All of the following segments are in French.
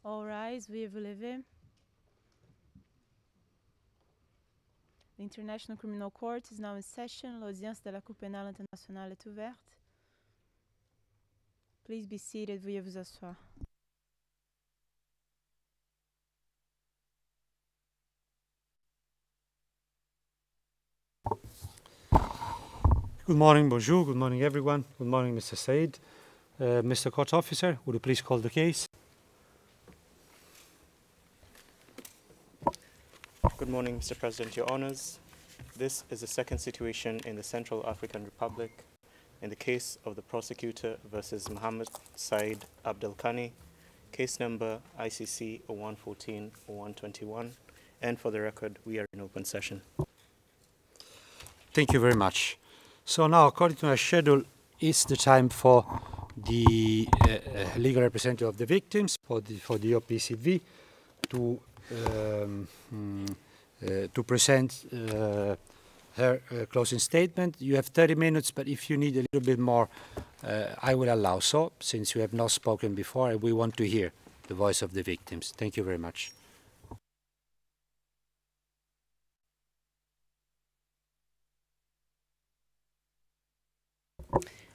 All rise, veuillez vous lever. The International Criminal Court is now in session. L'audience de la Cour pénale internationale est ouverte. Please be seated, veuillez vous asseoir. Good morning, bonjour. Good morning, everyone. Good morning, Mr. Said. Mr. Court Officer, would you please call the case? Good morning, Mr. President, Your Honours. This is the second situation in the Central African Republic in the case of the prosecutor versus Mohammed Said Abdelkani, case number ICC 0114-0121. And for the record, we are in open session. Thank you very much. So now, according to our schedule, it's the time for the legal representative of the victims, for the OPCV, to present her closing statement. You have 30 minutes, but if you need a little bit more, I will allow so, since you have not spoken before, and we want to hear the voice of the victims. Thank you very much.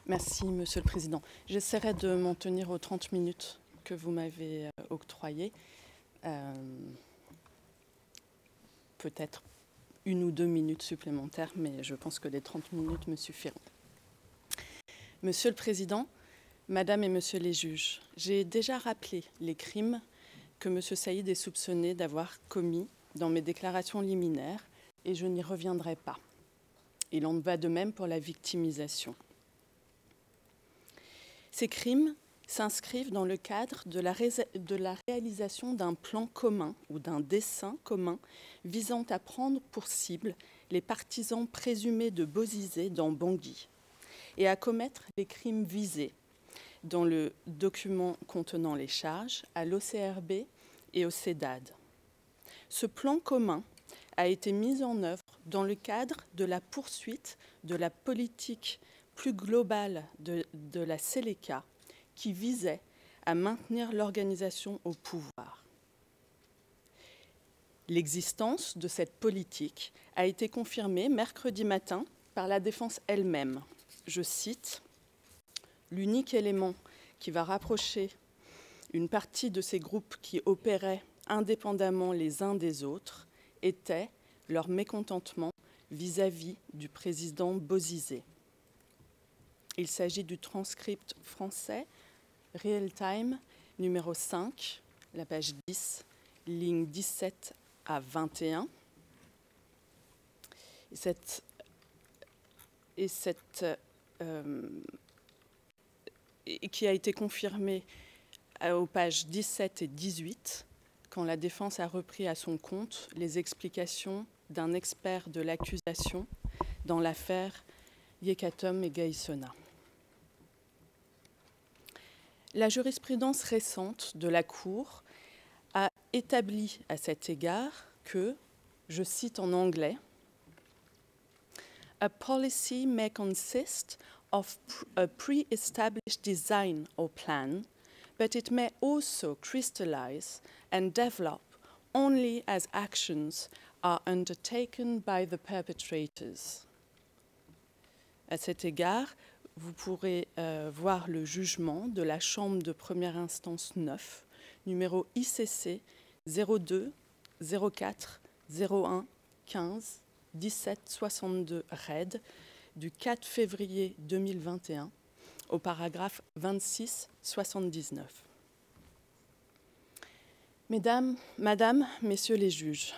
Merci, Monsieur le Président. J'essaierai de m'en tenir aux 30 minutes que vous m'avez octroyées. Peut-être 1 ou 2 minutes supplémentaires, mais je pense que les 30 minutes me suffiront. Monsieur le Président, Madame et Monsieur les juges, j'ai déjà rappelé les crimes que Monsieur Saïd est soupçonné d'avoir commis dans mes déclarations liminaires et je n'y reviendrai pas. Il en va de même pour la victimisation. Ces crimes s'inscrivent dans le cadre de la réalisation d'un plan commun ou d'un dessein commun visant à prendre pour cible les partisans présumés de Bozizé dans Bangui et à commettre les crimes visés dans le document contenant les charges à l'OCRB et au CEDAD. Ce plan commun a été mis en œuvre dans le cadre de la poursuite de la politique plus globale de la Seleka qui visait à maintenir l'organisation au pouvoir. L'existence de cette politique a été confirmée mercredi matin par la défense elle-même. Je cite, « L'unique élément qui va rapprocher une partie de ces groupes qui opéraient indépendamment les uns des autres était leur mécontentement vis-à-vis du président Bozizé. » Il s'agit du transcript français, Real Time, numéro 5, la page 10, ligne 17 à 21. Qui a été confirmé aux pages 17 et 18, quand la défense a repris à son compte les explications d'un expert de l'accusation dans l'affaire Yekatom et Gaïssona. La jurisprudence récente de la Cour a établi à cet égard que, je cite en anglais, « A policy may consist of a pre-established design or plan, but it may also crystallize and develop only as actions are undertaken by the perpetrators. » À cet égard, vous pourrez voir le jugement de la Chambre de première instance 9, numéro ICC 02 04 01 15 17 62 RED du 4 février 2021 au paragraphe 26 79. Madame, Messieurs les juges,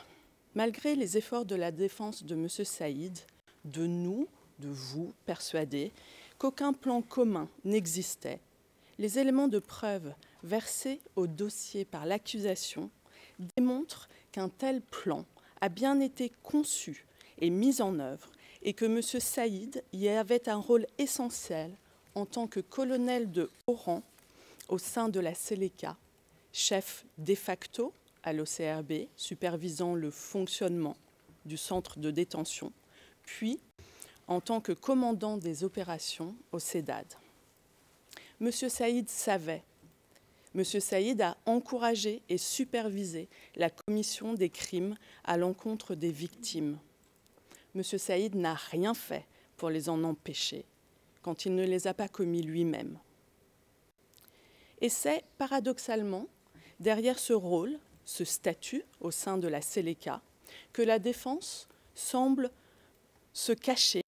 malgré les efforts de la défense de M. Saïd, de nous, de vous, persuadés qu'aucun plan commun n'existait, les éléments de preuve versés au dossier par l'accusation démontrent qu'un tel plan a bien été conçu et mis en œuvre et que M. Saïd y avait un rôle essentiel en tant que colonel de haut rang au sein de la Seleka, chef de facto à l'OCRB, supervisant le fonctionnement du centre de détention, puis en tant que commandant des opérations au CEDAD. M. Saïd savait M. Saïd a encouragé et supervisé la commission des crimes à l'encontre des victimes. M. Saïd n'a rien fait pour les en empêcher, quand il ne les a pas commis lui-même. Et c'est, paradoxalement, derrière ce rôle, ce statut au sein de la Seleka, que la défense semble se cacher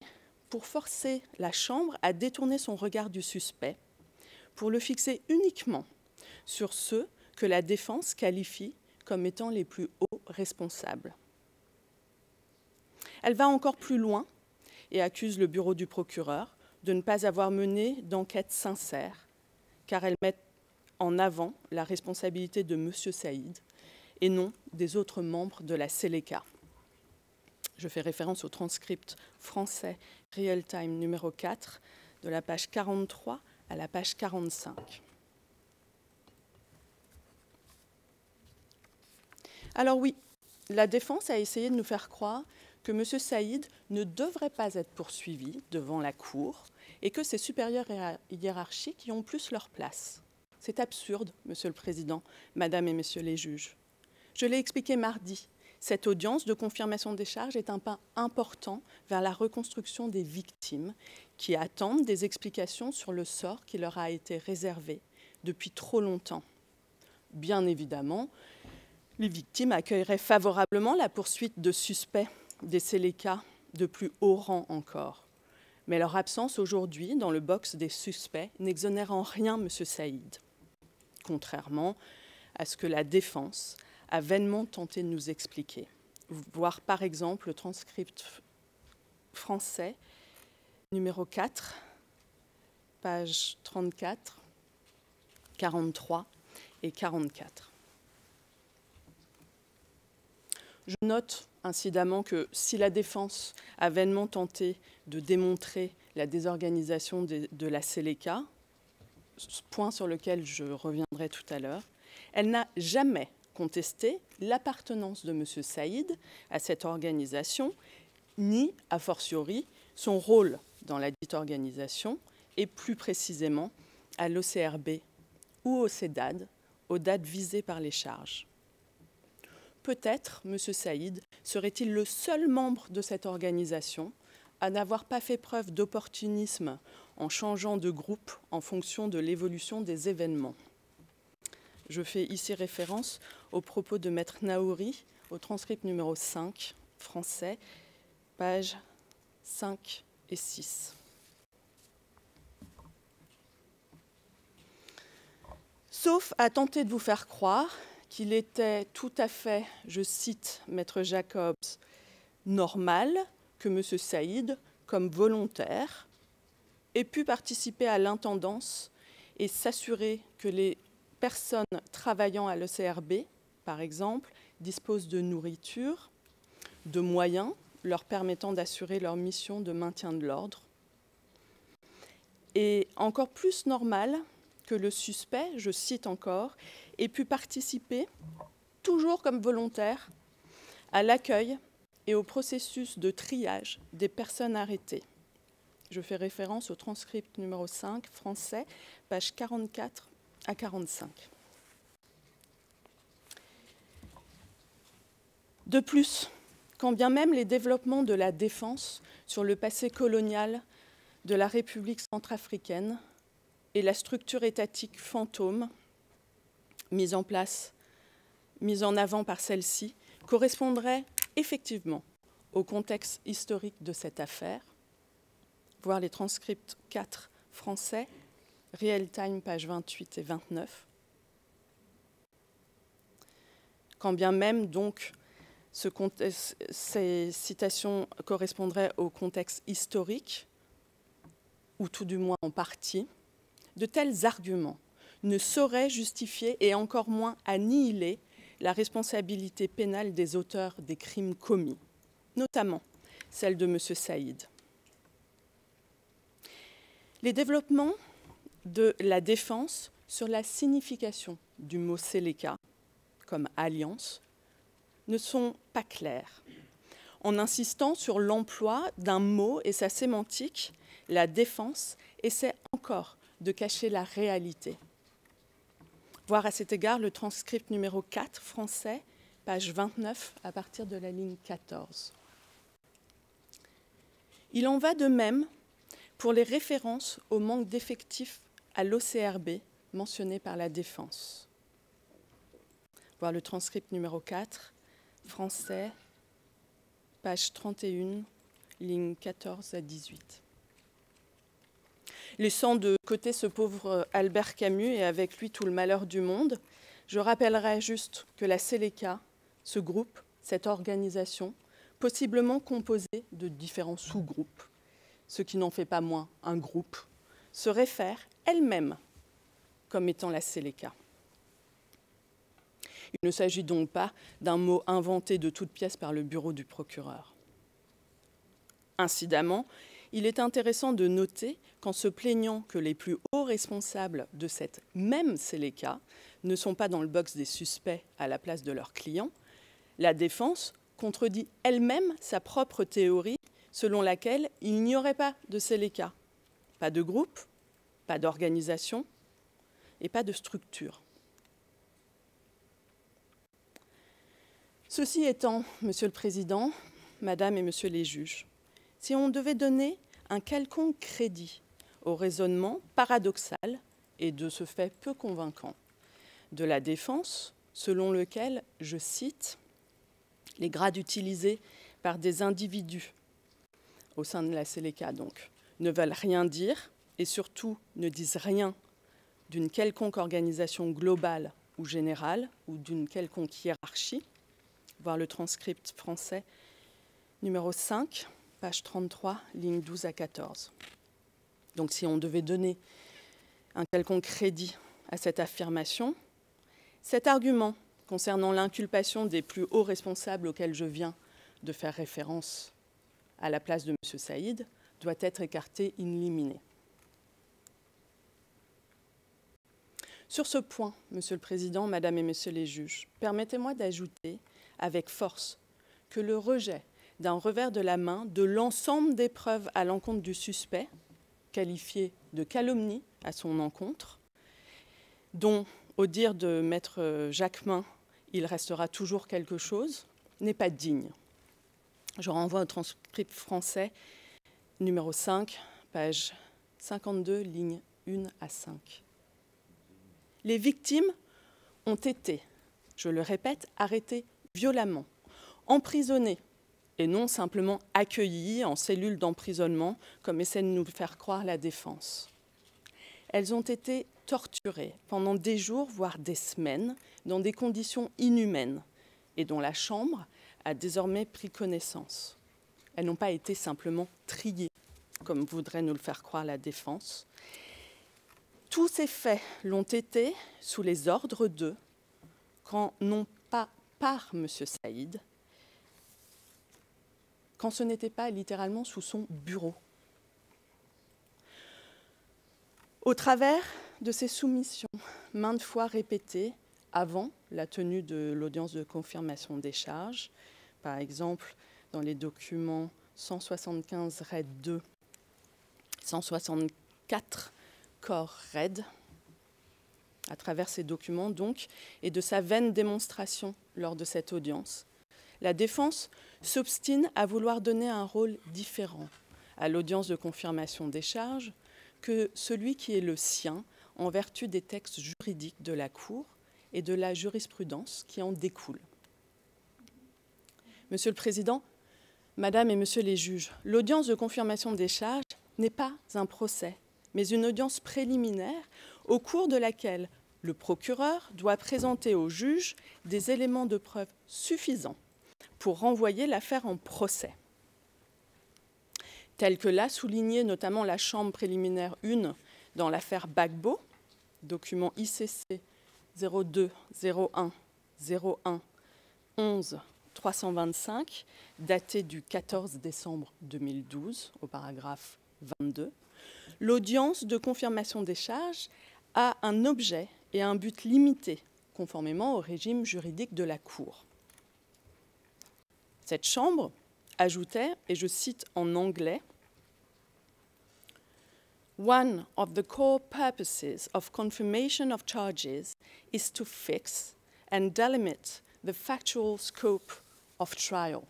pour forcer la Chambre à détourner son regard du suspect, pour le fixer uniquement sur ceux que la défense qualifie comme étant les plus hauts responsables. Elle va encore plus loin et accuse le bureau du procureur de ne pas avoir mené d'enquête sincère, car elle met en avant la responsabilité de M. Saïd et non des autres membres de la Seleka. Je fais référence au transcript français Real Time numéro 4, de la page 43 à la page 45. Alors oui, la défense a essayé de nous faire croire que M. Saïd ne devrait pas être poursuivi devant la Cour et que ses supérieurs hiérarchiques y ont plus leur place. C'est absurde, Monsieur le Président, Madame et Messieurs les juges. Je l'ai expliqué mardi. Cette audience de confirmation des charges est un pas important vers la reconstruction des victimes qui attendent des explications sur le sort qui leur a été réservé depuis trop longtemps. Bien évidemment, les victimes accueilleraient favorablement la poursuite de suspects des Seleka de plus haut rang encore. Mais leur absence aujourd'hui dans le box des suspects n'exonère en rien M. Saïd, contrairement à ce que la défense a vainement tenté de nous expliquer. Voir par exemple le transcript français numéro 4, page 34, 43 et 44. Je note incidemment que si la défense a vainement tenté de démontrer la désorganisation de la Seleka, point sur lequel je reviendrai tout à l'heure, elle n'a jamais contesté l'appartenance de M. Saïd à cette organisation, ni, a fortiori, son rôle dans la dite organisation, et plus précisément à l'OCRB ou au CEDAD, aux dates visées par les charges. Peut-être M. Saïd serait-il le seul membre de cette organisation à n'avoir pas fait preuve d'opportunisme en changeant de groupe en fonction de l'évolution des événements. Je fais ici référence aux propos de Maître Naouri, au transcript numéro 5, français, pages 5 et 6. Sauf à tenter de vous faire croire qu'il était tout à fait, je cite Maître Jacobs, normal que M. Saïd, comme volontaire, ait pu participer à l'intendance et s'assurer que les personnes travaillant à l'OCRB, par exemple, disposent de nourriture, de moyens leur permettant d'assurer leur mission de maintien de l'ordre. Et encore plus normal que le suspect, je cite encore, ait pu participer, toujours comme volontaire, à l'accueil et au processus de triage des personnes arrêtées. Je fais référence au transcript numéro 5, français, pages 44 à 45. De plus, quand bien même les développements de la défense sur le passé colonial de la République centrafricaine et la structure étatique fantôme mise en avant par celle-ci correspondraient effectivement au contexte historique de cette affaire, voir les transcripts 4 français, Real Time, pages 28 et 29. Quand bien même, donc, ces citations correspondraient au contexte historique, ou tout du moins en partie, de tels arguments ne sauraient justifier et encore moins annihiler la responsabilité pénale des auteurs des crimes commis, notamment celle de M. Saïd. Les développements de la défense sur la signification du mot Seleka comme alliance ne sont pas clairs. En insistant sur l'emploi d'un mot et sa sémantique, la défense essaie encore de cacher la réalité. Voir à cet égard le transcript numéro 4, français, page 29, à partir de la ligne 14. Il en va de même pour les références au manque d'effectifs à l'OCRB mentionné par la Défense. Voir le transcript numéro 4, français, page 31, ligne 14 à 18. Laissant de côté ce pauvre Albert Camus et avec lui tout le malheur du monde, je rappellerai juste que la Seleka, ce groupe, cette organisation, possiblement composée de différents sous-groupes, ce qui n'en fait pas moins un groupe, se réfère elle-même comme étant la Seleka. Il ne s'agit donc pas d'un mot inventé de toutes pièces par le bureau du procureur. Incidemment, il est intéressant de noter qu'en se plaignant que les plus hauts responsables de cette même Seleka ne sont pas dans le box des suspects à la place de leurs clients, la Défense contredit elle-même sa propre théorie selon laquelle il n'y aurait pas de Seleka, pas de groupe, pas d'organisation et pas de structure. Ceci étant, Monsieur le Président, Madame et Monsieur les juges, si on devait donner un quelconque crédit au raisonnement paradoxal et de ce fait peu convaincant de la Défense, selon lequel, je cite, « les grades utilisés par des individus au sein de la Seleka, donc, ne veulent rien dire et surtout ne disent rien d'une quelconque organisation globale ou générale ou d'une quelconque hiérarchie », voir le transcript français numéro 5, page 33, ligne 12 à 14. Donc si on devait donner un quelconque crédit à cette affirmation, cet argument concernant l'inculpation des plus hauts responsables auxquels je viens de faire référence à la place de M. Saïd doit être écarté in limine. Sur ce point, Monsieur le Président, Madame et Messieurs les juges, permettez-moi d'ajouter avec force que le rejet d'un revers de la main de l'ensemble des preuves à l'encontre du suspect, qualifiées de calomnie à son encontre, dont, au dire de maître Jacquemin, il restera toujours quelque chose, n'est pas digne. Je renvoie au transcript français numéro 5, page 52, lignes 1 à 5. Les victimes ont été, je le répète, arrêtées violemment, emprisonnées et non simplement accueillies en cellules d'emprisonnement, comme essaie de nous faire croire la Défense. Elles ont été torturées pendant des jours, voire des semaines, dans des conditions inhumaines, et dont la Chambre a désormais pris connaissance. Elles n'ont pas été simplement triées, comme voudrait nous le faire croire la Défense. Tous ces faits l'ont été sous les ordres d'eux, quand non pas par M. Saïd, quand ce n'était pas littéralement sous son bureau. Au travers de ces soumissions, maintes fois répétées avant la tenue de l'audience de confirmation des charges, par exemple dans les documents 175 RED 2, 164 corps RED, à travers ces documents donc, et de sa vaine démonstration lors de cette audience, la Défense s'obstine à vouloir donner un rôle différent à l'audience de confirmation des charges que celui qui est le sien en vertu des textes juridiques de la Cour et de la jurisprudence qui en découle. Monsieur le Président, Madame et Monsieur les juges, l'audience de confirmation des charges n'est pas un procès, mais une audience préliminaire au cours de laquelle le procureur doit présenter au juge des éléments de preuve suffisants pour renvoyer l'affaire en procès. Tel que l'a souligné notamment la Chambre préliminaire 1 dans l'affaire Gbagbo, document ICC 02 01 01 11 325, daté du 14 décembre 2012, au paragraphe 22, l'audience de confirmation des charges a un objet et un but limité, conformément au régime juridique de la Cour. Cette Chambre ajoutait, et je cite en anglais, one of the core purposes of confirmation of charges is to fix and delimit the factual scope of trial.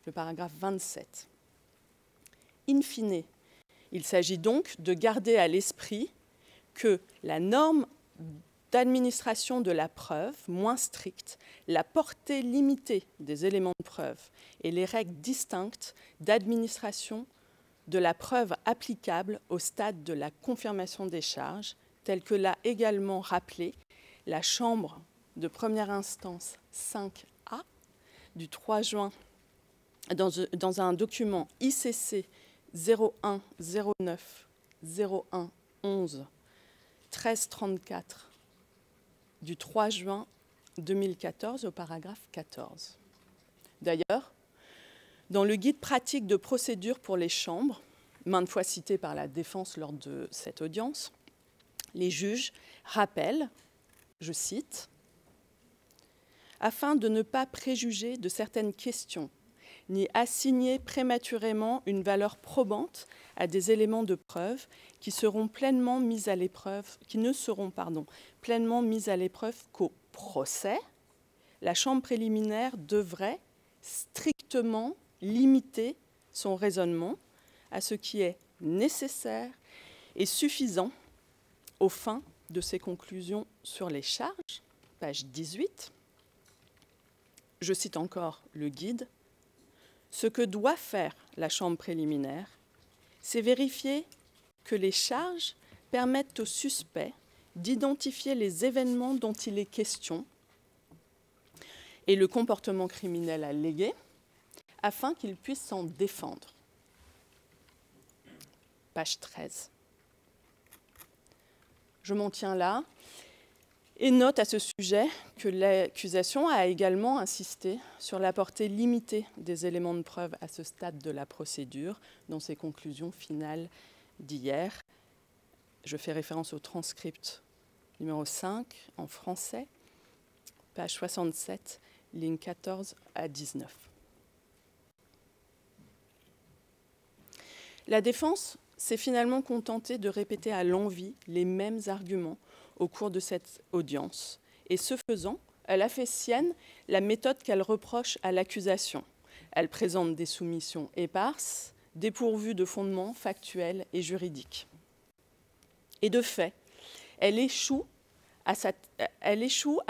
Le paragraphe 27. In fine, il s'agit donc de garder à l'esprit que la norme d'administration de la preuve moins stricte, la portée limitée des éléments de preuve et les règles distinctes d'administration de la preuve applicable au stade de la confirmation des charges, telle que l'a également rappelé la Chambre de première instance 5A du 3 juin dans un document ICC 0109 0111 1334 du 3 juin 2014 au paragraphe 14. D'ailleurs, dans le guide pratique de procédure pour les chambres, maintes fois cité par la défense lors de cette audience, les juges rappellent, je cite, « Afin de ne pas préjuger de certaines questions, ni assigner prématurément une valeur probante à des éléments de preuve qui ne seront pleinement mis à l'épreuve qu'au procès, la Chambre préliminaire devrait strictement limiter son raisonnement à ce qui est nécessaire et suffisant aux fins de ses conclusions sur les charges, page 18. Je cite encore le guide. Ce que doit faire la Chambre préliminaire, c'est vérifier que les charges permettent au suspect d'identifier les événements dont il est question et le comportement criminel allégué, afin qu'il puisse s'en défendre. Page 13. Je m'en tiens là et note à ce sujet que l'accusation a également insisté sur la portée limitée des éléments de preuve à ce stade de la procédure dans ses conclusions finales d'hier. Je fais référence au transcript numéro 5 en français, page 67, lignes 14 à 19. La défense s'est finalement contentée de répéter à l'envi les mêmes arguments au cours de cette audience. Et ce faisant, elle a fait sienne la méthode qu'elle reproche à l'accusation. Elle présente des soumissions éparses, dépourvues de fondements factuels et juridiques. Et de fait, elle échoue à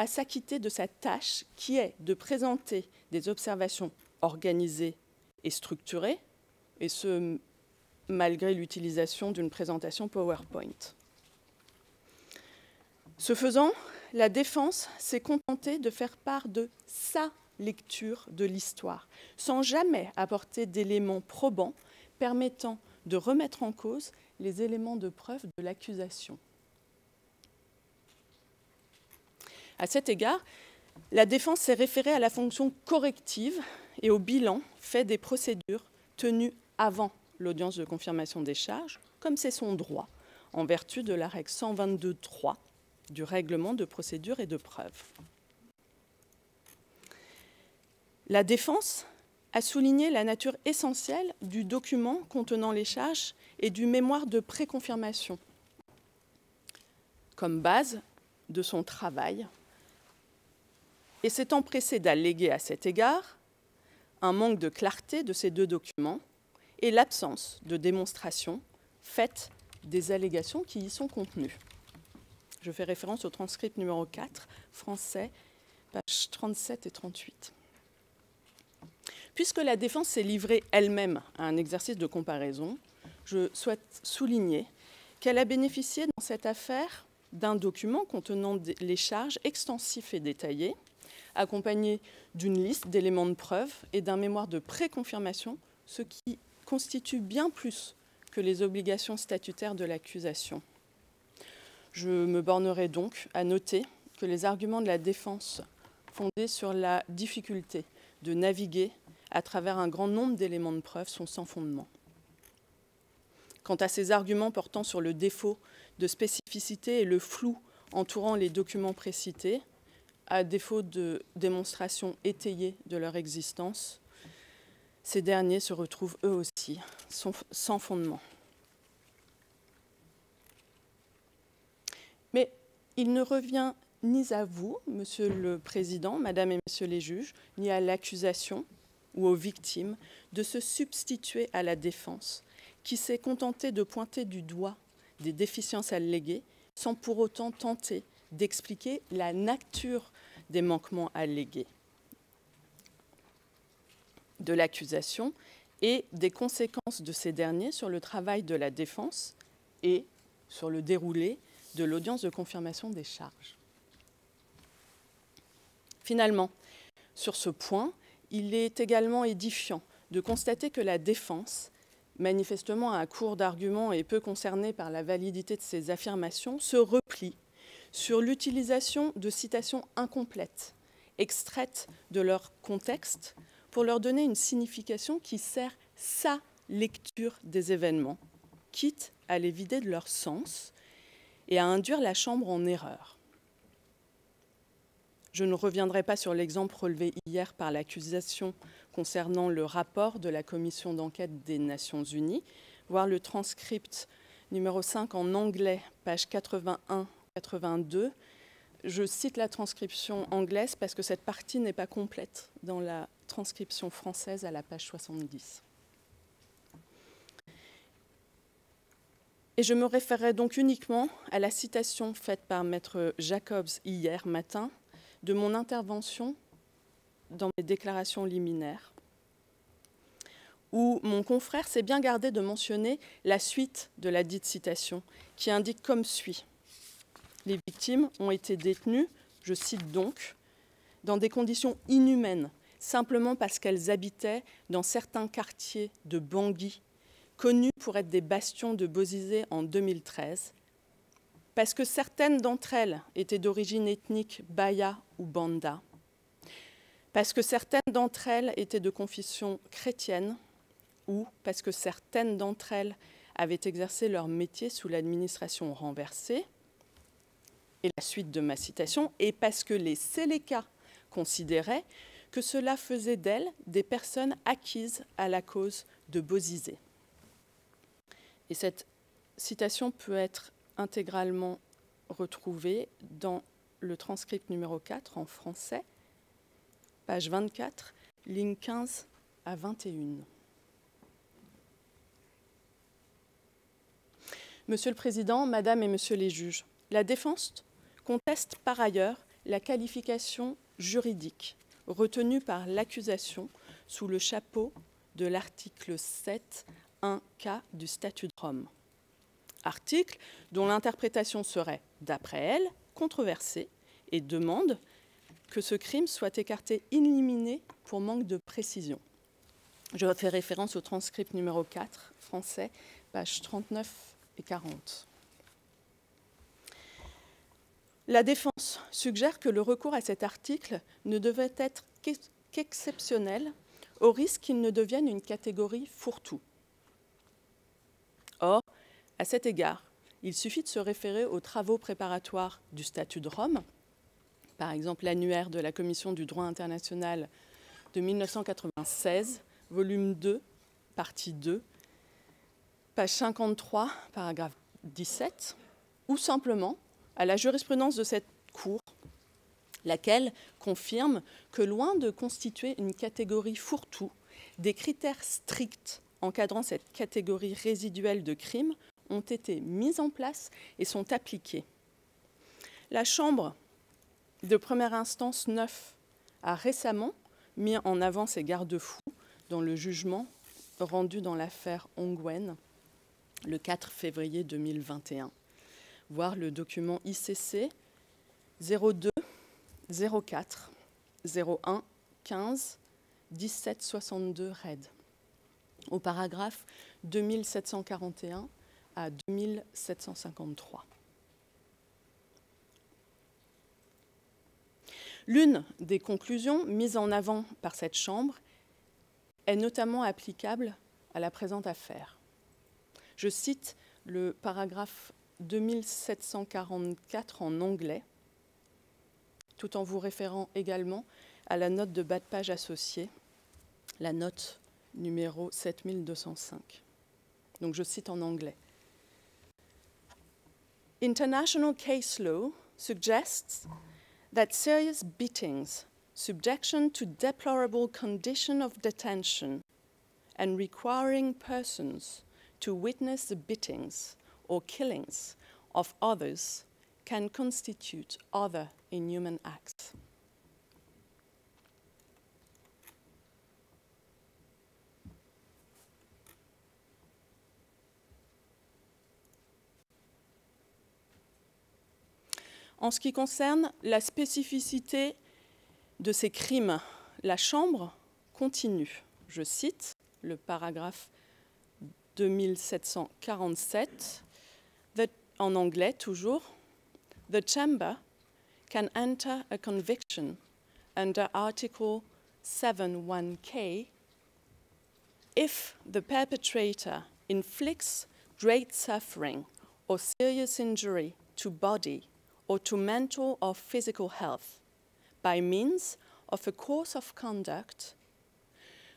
s'acquitter de sa tâche qui est de présenter des observations organisées et structurées, et ce, malgré l'utilisation d'une présentation PowerPoint. Ce faisant, la défense s'est contentée de faire part de sa lecture de l'histoire, sans jamais apporter d'éléments probants permettant de remettre en cause les éléments de preuve de l'accusation. À cet égard, la défense s'est référée à la fonction corrective et au bilan fait des procédures tenues avant l'audience de confirmation des charges, comme c'est son droit, en vertu de la règle 122.3 du règlement de procédure et de preuve. La défense a souligné la nature essentielle du document contenant les charges et du mémoire de préconfirmation comme base de son travail, et s'est empressé d'alléguer à cet égard un manque de clarté de ces deux documents et l'absence de démonstration faite des allégations qui y sont contenues. Je fais référence au transcript numéro 4, français, pages 37 et 38. Puisque la défense s'est livrée elle-même à un exercice de comparaison, je souhaite souligner qu'elle a bénéficié dans cette affaire d'un document contenant les charges extensifs et détaillés, accompagné d'une liste d'éléments de preuve et d'un mémoire de préconfirmation, ce qui constitue bien plus que les obligations statutaires de l'accusation. Je me bornerai donc à noter que les arguments de la défense fondés sur la difficulté de naviguer à travers un grand nombre d'éléments de preuve sont sans fondement. Quant à ces arguments portant sur le défaut de spécificité et le flou entourant les documents précités, à défaut de démonstration étayée de leur existence, ces derniers se retrouvent eux aussi sans fondement. Mais il ne revient ni à vous, Monsieur le Président, Madame et Messieurs les juges, ni à l'accusation ou aux victimes de se substituer à la défense, qui s'est contentée de pointer du doigt des déficiences alléguées, sans pour autant tenter d'expliquer la nature des manquements allégués de l'accusation et des conséquences de ces derniers sur le travail de la défense et sur le déroulé de l'audience de confirmation des charges. Finalement, sur ce point, il est également édifiant de constater que la défense, manifestement à court d'arguments et peu concernée par la validité de ses affirmations, se replie sur l'utilisation de citations incomplètes, extraites de leur contexte, pour leur donner une signification qui sert sa lecture des événements, quitte à les vider de leur sens et à induire la Chambre en erreur. Je ne reviendrai pas sur l'exemple relevé hier par l'accusation concernant le rapport de la commission d'enquête des Nations Unies, voir le transcript numéro 5 en anglais, page 81-82. Je cite la transcription anglaise parce que cette partie n'est pas complète dans la transcription française à la page 70. Et je me référerai donc uniquement à la citation faite par Maître Jacobs hier matin de mon intervention dans mes déclarations liminaires, où mon confrère s'est bien gardé de mentionner la suite de la dite citation, qui indique comme suit. Les victimes ont été détenues, je cite donc, dans des conditions inhumaines, simplement parce qu'elles habitaient dans certains quartiers de Bangui, connus pour être des bastions de Bozizé en 2013, parce que certaines d'entre elles étaient d'origine ethnique Baya ou Banda, parce que certaines d'entre elles étaient de confession chrétienne, ou parce que certaines d'entre elles avaient exercé leur métier sous l'administration renversée, et la suite de ma citation, et parce que les Séléka considéraient que cela faisait d'elles des personnes acquises à la cause de Bozizé. Et cette citation peut être intégralement retrouvée dans le transcript numéro 4 en français, page 24, ligne 15 à 21. Monsieur le Président, Madame et Messieurs les juges, la défense conteste par ailleurs la qualification juridique retenue par l'accusation sous le chapeau de l'article 7.1k du statut de Rome. Article dont l'interprétation serait, d'après elle, controversée et demande que ce crime soit écarté in limine pour manque de précision. Je fais référence au transcript numéro 4, français, pages 39 et 40. La défense suggère que le recours à cet article ne devait être qu'exceptionnel, au risque qu'il ne devienne une catégorie fourre-tout. Or, à cet égard, il suffit de se référer aux travaux préparatoires du statut de Rome, par exemple l'annuaire de la Commission du droit international de 1996, volume 2, partie 2, page 53, paragraphe 17, ou simplement à la jurisprudence de cette Cour, laquelle confirme que loin de constituer une catégorie fourre-tout, des critères stricts encadrant cette catégorie résiduelle de crimes ont été mis en place et sont appliqués. La Chambre de première instance 9 a récemment mis en avant ces garde-fous dans le jugement rendu dans l'affaire Ongwen le 4 février 2021. Voir le document ICC 02 04 01 15 17 62 RED au paragraphe 2741 à 2753. L'une des conclusions mises en avant par cette Chambre est notamment applicable à la présente affaire. Je cite le paragraphe 2744 en anglais, tout en vous référant également à la note de bas de page associée, la note numéro 7205. Donc je cite en anglais. International case law suggests that serious beatings, subjection to deplorable condition of detention, and requiring persons to witness the beatings or killings of others can constitute other inhuman acts. En ce qui concerne la spécificité de ces crimes, la Chambre continue, je cite le paragraphe 2747, en anglais toujours, « The Chamber can enter a conviction under Article 7(1)k if the perpetrator inflicts great suffering or serious injury to body or to mental or physical health by means of a course of conduct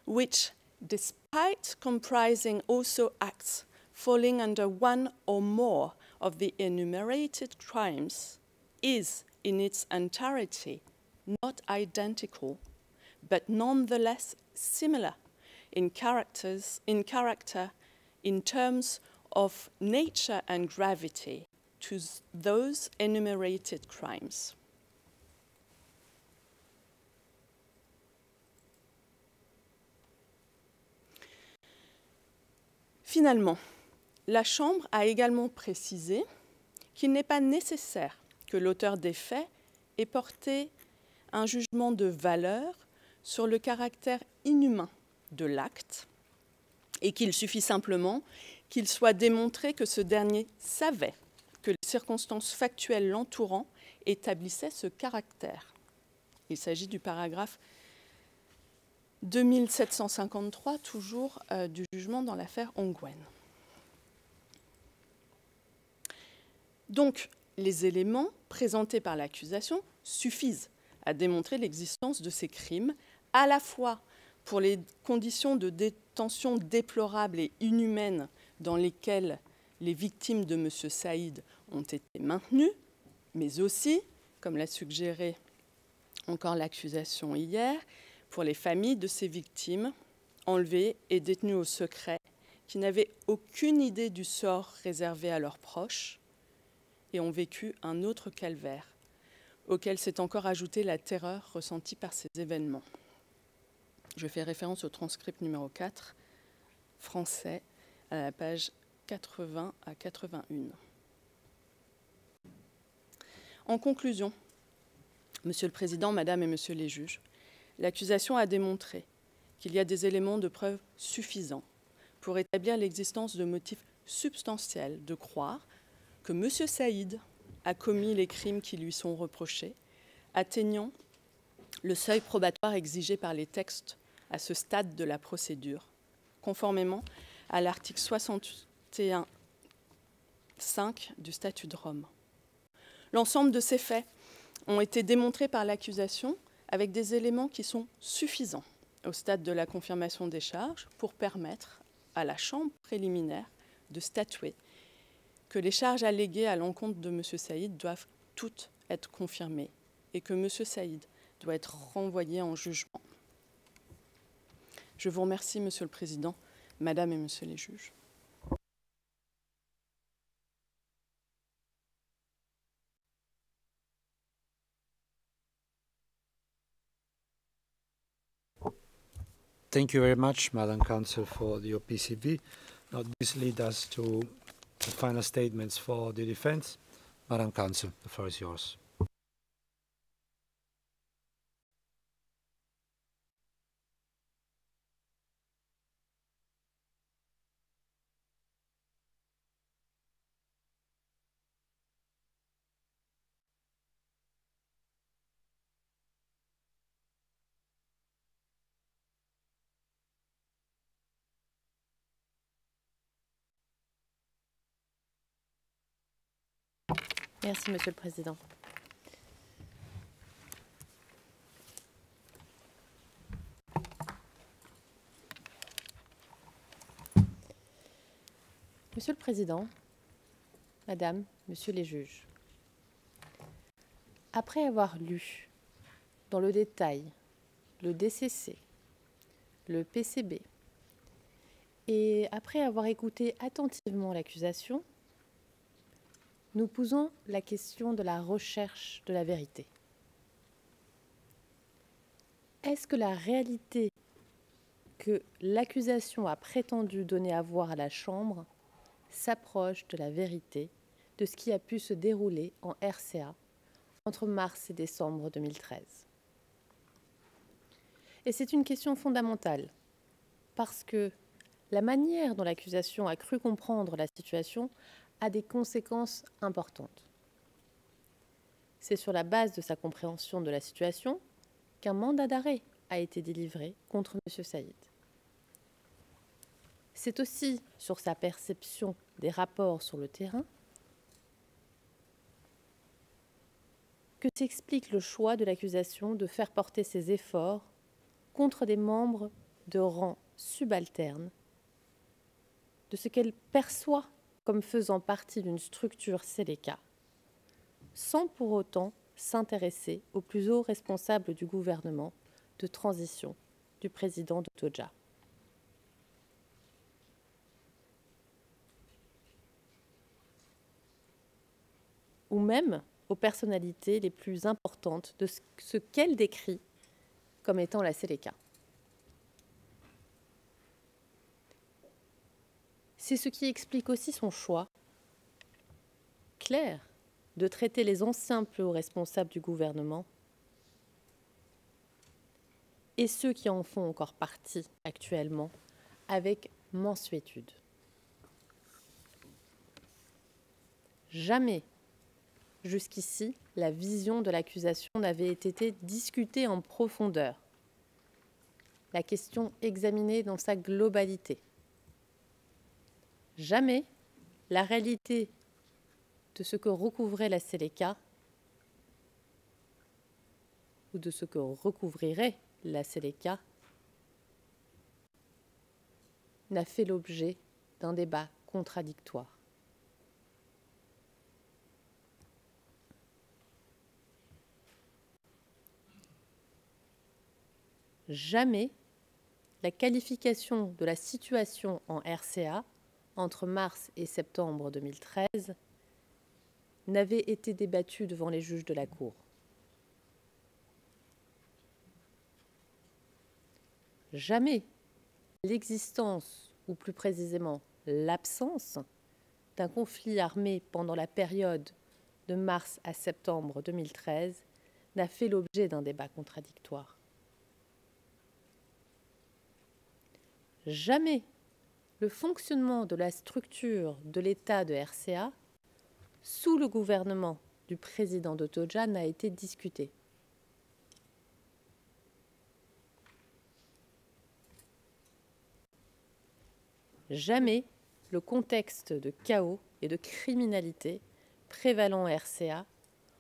which, despite comprising also acts falling under one or more of the enumerated crimes, is in its entirety not identical, but nonetheless similar in character, in terms of nature and gravity, to those enumerated crimes. Finalement, la Chambre a également précisé qu'il n'est pas nécessaire que l'auteur des faits ait porté un jugement de valeur sur le caractère inhumain de l'acte et qu'il suffit simplement qu'il soit démontré que ce dernier savait que les circonstances factuelles l'entourant établissaient ce caractère. Il s'agit du paragraphe 2753, toujours du jugement dans l'affaire Ongwen. Donc, les éléments présentés par l'accusation suffisent à démontrer l'existence de ces crimes, à la fois pour les conditions de détention déplorables et inhumaines dans lesquelles les victimes de M. Saïd ont été maintenues, mais aussi, comme l'a suggéré encore l'accusation hier, pour les familles de ces victimes enlevées et détenues au secret, qui n'avaient aucune idée du sort réservé à leurs proches et ont vécu un autre calvaire, auquel s'est encore ajoutée la terreur ressentie par ces événements. Je fais référence au transcript numéro 4, français, à la page 80 à 81. En conclusion, Monsieur le Président, Madame et Messieurs les juges, l'accusation a démontré qu'il y a des éléments de preuve suffisants pour établir l'existence de motifs substantiels de croire que M. Saïd a commis les crimes qui lui sont reprochés, atteignant le seuil probatoire exigé par les textes à ce stade de la procédure, conformément à l'article 61.5 du statut de Rome. L'ensemble de ces faits ont été démontrés par l'accusation avec des éléments qui sont suffisants au stade de la confirmation des charges pour permettre à la chambre préliminaire de statuer que les charges alléguées à l'encontre de M. Saïd doivent toutes être confirmées et que M. Saïd doit être renvoyé en jugement. Je vous remercie, Monsieur le Président, Madame et Messieurs les juges. Thank you very much, Madam Counsel, for your PCV. Now, this leads us to the final statements for the defense. Madam Counsel, the floor is yours. Merci, Monsieur le Président. Monsieur le Président, Madame, Monsieur les juges, après avoir lu dans le détail le DCC, le PCB, et après avoir écouté attentivement l'accusation, nous posons la question de la recherche de la vérité. Est-ce que la réalité que l'accusation a prétendu donner à voir à la Chambre s'approche de la vérité de ce qui a pu se dérouler en RCA entre mars et décembre 2013? Et c'est une question fondamentale, parce que la manière dont l'accusation a cru comprendre la situation a des conséquences importantes. C'est sur la base de sa compréhension de la situation qu'un mandat d'arrêt a été délivré contre M. Saïd. C'est aussi sur sa perception des rapports sur le terrain que s'explique le choix de l'accusation de faire porter ses efforts contre des membres de rang subalterne, de ce qu'elle perçoit comme faisant partie d'une structure Seleka, sans pour autant s'intéresser aux plus hauts responsables du gouvernement de transition du président de Toja. Ou même aux personnalités les plus importantes de ce qu'elle décrit comme étant la Seleka. C'est ce qui explique aussi son choix clair de traiter les anciens plus hauts responsables du gouvernement et ceux qui en font encore partie actuellement avec mansuétude. Jamais, jusqu'ici, la vision de l'accusation n'avait été discutée en profondeur, la question examinée dans sa globalité. Jamais la réalité de ce que recouvrait la Seleka ou de ce que recouvrirait la Seleka n'a fait l'objet d'un débat contradictoire. Jamais la qualification de la situation en RCA entre mars et septembre 2013 n'avait été débattue devant les juges de la Cour. Jamais l'existence, ou plus précisément l'absence, d'un conflit armé pendant la période de mars à septembre 2013 n'a fait l'objet d'un débat contradictoire. Jamais le fonctionnement de la structure de l'État de RCA sous le gouvernement du président de Toja n'a été discuté. Jamais le contexte de chaos et de criminalité prévalant en RCA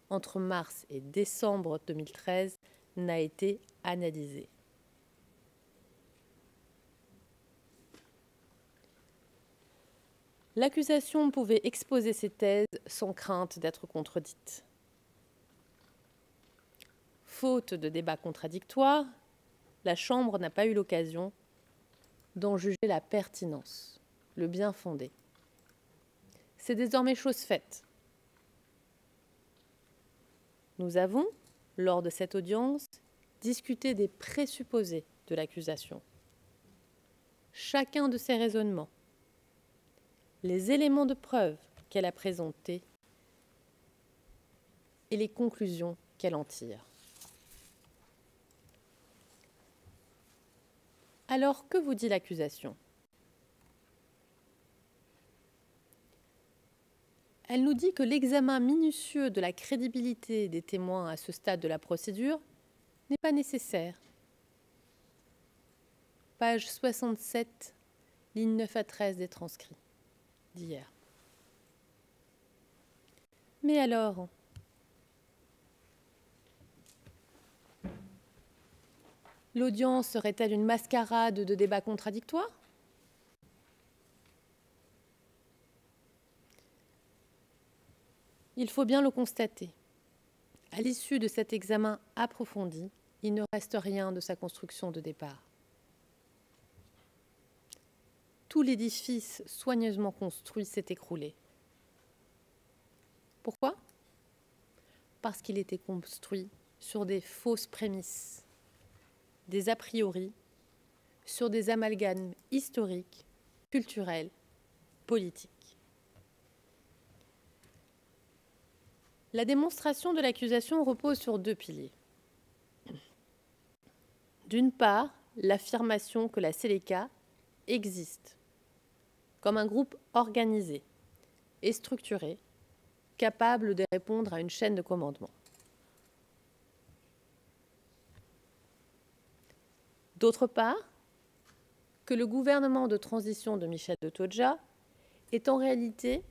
entre mars et décembre 2013 n'a été analysé. L'accusation pouvait exposer ses thèses sans crainte d'être contredite. Faute de débat contradictoire, la Chambre n'a pas eu l'occasion d'en juger la pertinence, le bien fondé. C'est désormais chose faite. Nous avons, lors de cette audience, discuté des présupposés de l'accusation. Chacun de ses raisonnements, les éléments de preuve qu'elle a présentés et les conclusions qu'elle en tire. Alors, que vous dit l'accusation ? Elle nous dit que l'examen minutieux de la crédibilité des témoins à ce stade de la procédure n'est pas nécessaire. Page 67, lignes 9 à 13 des transcrits d'hier. Mais alors, l'audience serait-elle une mascarade de débats contradictoires ? il faut bien le constater. À l'issue de cet examen approfondi, il ne reste rien de sa construction de départ. Tout l'édifice soigneusement construit s'est écroulé. Pourquoi ? Parce qu'il était construit sur des fausses prémices, des a priori, sur des amalgames historiques, culturels, politiques. La démonstration de l'accusation repose sur deux piliers. D'une part, l'affirmation que la Seleka existe comme un groupe organisé et structuré, capable de répondre à une chaîne de commandement. D'autre part, que le gouvernement de transition de Michel de Todja est en réalité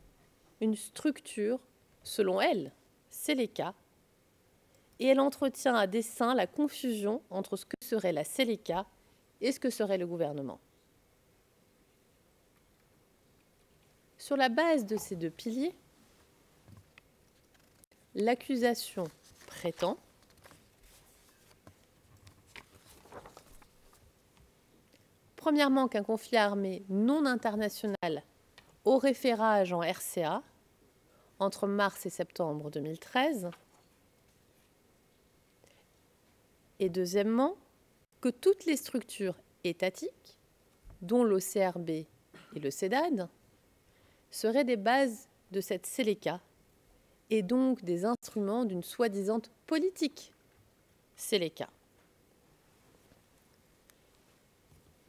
une structure, selon elle, Seleka, et elle entretient à dessein la confusion entre ce que serait la Seleka et ce que serait le gouvernement. Sur la base de ces deux piliers, l'accusation prétend premièrement qu'un conflit armé non international aurait fait rage en RCA entre mars et septembre 2013, et deuxièmement que toutes les structures étatiques, dont l'OCRB et le CEDAD, seraient des bases de cette Seleka et donc des instruments d'une soi-disant politique Seleka.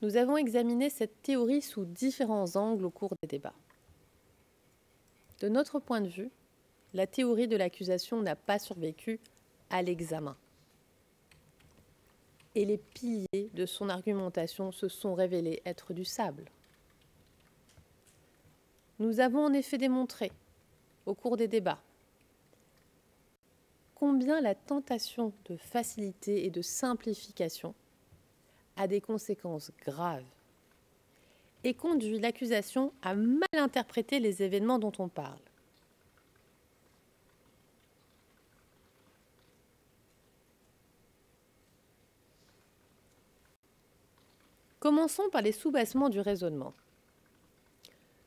Nous avons examiné cette théorie sous différents angles au cours des débats. De notre point de vue, la théorie de l'accusation n'a pas survécu à l'examen. Et les piliers de son argumentation se sont révélés être du sable. Nous avons en effet démontré, au cours des débats, combien la tentation de facilité et de simplification a des conséquences graves et conduit l'accusation à mal interpréter les événements dont on parle. Commençons par les soubassements du raisonnement.